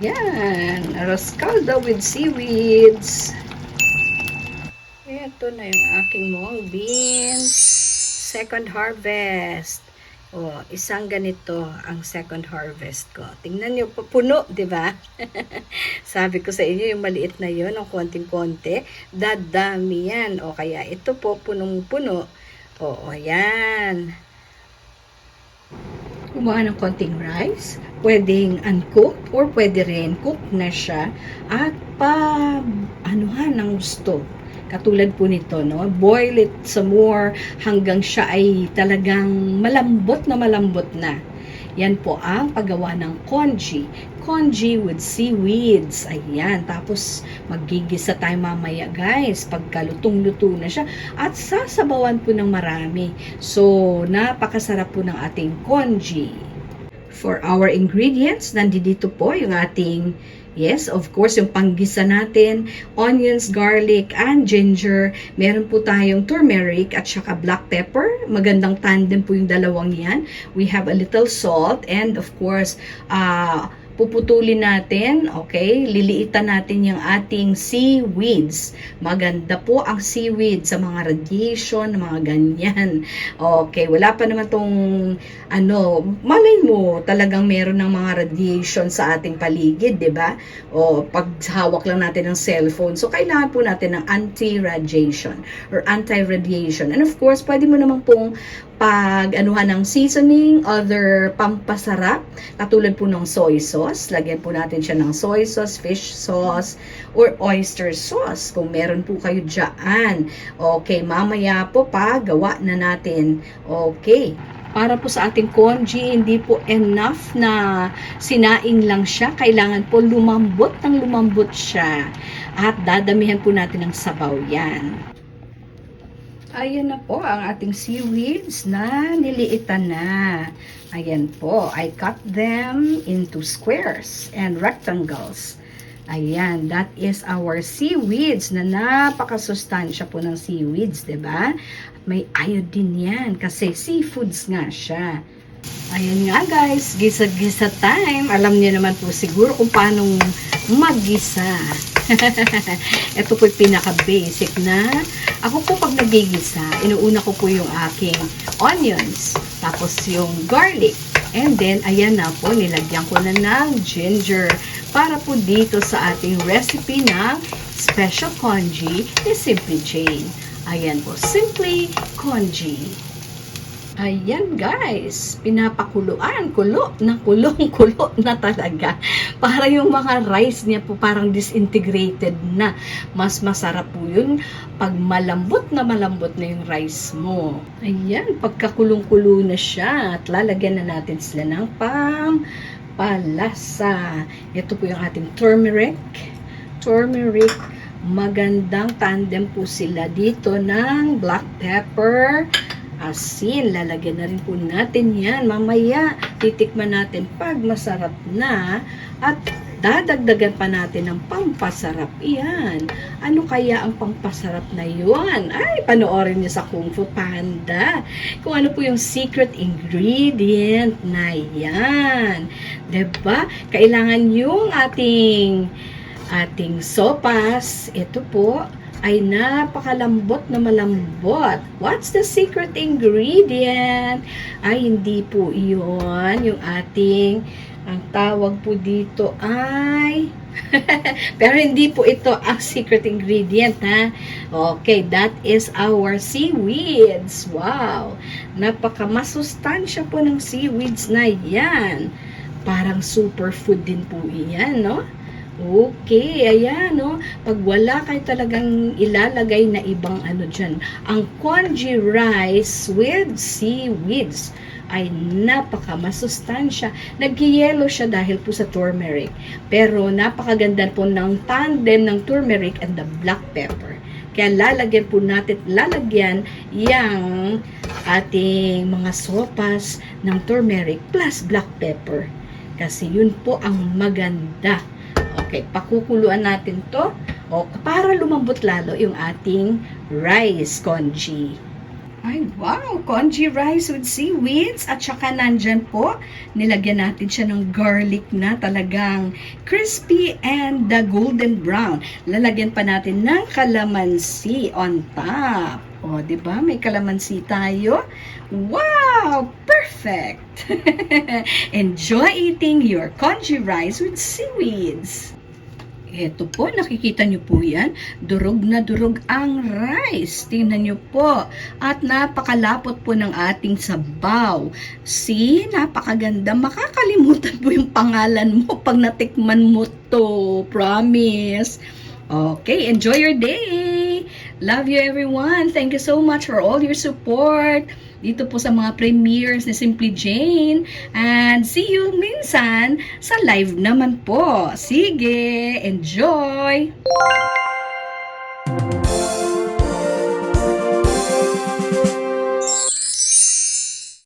Yan, arroz caldo with seaweeds. Ito na yung aking mung beans. Second harvest. Oh, isang ganito ang second harvest ko. Tingnan niyo, puno, di ba? Sabi ko sa inyo, yung maliit na yon, ang konting-konti, dadami yan. O kaya ito po, punong-puno. O, ayan. Kumuha ng konting rice, pwedeng uncooked or pwede rin cooked na siya at anuhan ng gusto. Katulad po nito, no? Boil it some more hanggang siya ay talagang malambot na. Yan po ang paggawa ng congee. Congee with seaweeds. Ayan. Tapos, maggigisa tayo mamaya, guys. Pagkalutong-luto na siya. At sasabawan po ng marami. So, napakasarap po ng ating congee. For our ingredients, nandito po yung ating, yes, of course, yung panggisa natin, onions, garlic, and ginger. Meron po tayong turmeric at saka black pepper. Magandang tandem po yung dalawang yan. We have a little salt and of course, puputulin natin, okay? Liliitan natin yung ating seaweeds. Maganda po ang seaweed sa mga radiation, mga ganyan. Okay, wala pa naman tong malay mo, talagang meron ng mga radiation sa ating paligid, 'di ba? O paghawak lang natin ng cellphone. So kailangan po natin ng anti-radiation or anti-radiation. And of course, pwede mo naman pong pag-anuhan ng seasoning, other pampasarap, katulad po ng soy sauce. Lagyan po natin siya ng soy sauce, fish sauce, or oyster sauce, kung meron po kayo dyan. Okay, mamaya po gawa na natin. Okay. Para po sa ating congee, hindi po enough na sinaing lang siya. Kailangan po lumambot siya. At dadamihan po natin ng sabaw yan. Ayan na po ang ating seaweeds na niliitan na. Ayan po, I cut them into squares and rectangles. Ayan, that is our seaweeds na napakasustansya po ng seaweeds, 'di ba? May iodine yan kasi seafoods nga siya. Ayan nga guys, gisa-gisa time. Alam niyo naman po siguro kung paano maggisa. Ito po yung pinaka-basic na. Ako po pag nagigisa, inuuna ko po yung aking onions, tapos yung garlic. And then, ayan na po, nilagyan ko na ng ginger para po dito sa ating recipe ng special congee ni Simply Jane. Ayan po, Simply Congee. Ayan guys, pinapakuluan, kulo na talaga. Para yung mga rice niya po parang disintegrated na. Mas masarap po yun pag malambot na yung rice mo. Ayan, pagkakulong-kulo na siya at lalagyan na natin sila ng pampalasa. Ito po yung ating turmeric. Magandang tandem po sila dito ng black pepper, asin. Lalagyan na rin po natin yan. Mamaya, titikman natin pag masarap na at dadagdagan pa natin ng pampasarap. Yan. Ano kaya ang pampasarap na yun? Ay, panoorin niyo sa Kung Fu Panda. Kung ano po yung secret ingredient na yan. Diba? Kailangan yung ating sopas. Ito po ay napakalambot na malambot. What's the secret ingredient? Ay, hindi po iyon yung ating, ang tawag po dito ay pero hindi po ito ang secret ingredient, ha? Okay, that is our seaweeds. Wow! Napakamasustansya po ng seaweeds na yan. Parang superfood din po iyan, no? Okay, ayan, no? Pag wala kayo talagang ilalagay na ibang dyan, ang congee rice with seaweeds ay napakamasustansya. Nag-yellow siya dahil po sa turmeric. Pero napakaganda po ng tandem ng turmeric and the black pepper. Kaya lalagyan po natin, yung ating mga sopas ng turmeric plus black pepper. Kasi yun po ang maganda. Okay, pakukuluan natin to para lumambot lalo yung ating rice congee. Ay, wow! Congee rice with seaweeds. At saka nandyan po, nilagyan natin siya ng garlic na talagang crispy and golden brown. Lalagyan pa natin ng calamansi on top. O, di ba? May calamansi tayo. Wow! Perfect! Enjoy eating your congee rice with seaweeds. Ito po, nakikita nyo po yan. Durog na durog ang rice. Tingnan nyo po. At napakalapot po ng ating sabaw. See, napakaganda. Makakalimutan po yung pangalan mo pag natikman mo to. Promise. Okay, enjoy your day. Love you everyone. Thank you so much for all your support dito po sa mga premieres ni Simply Jane. And see you minsan sa live naman po. Sige, enjoy!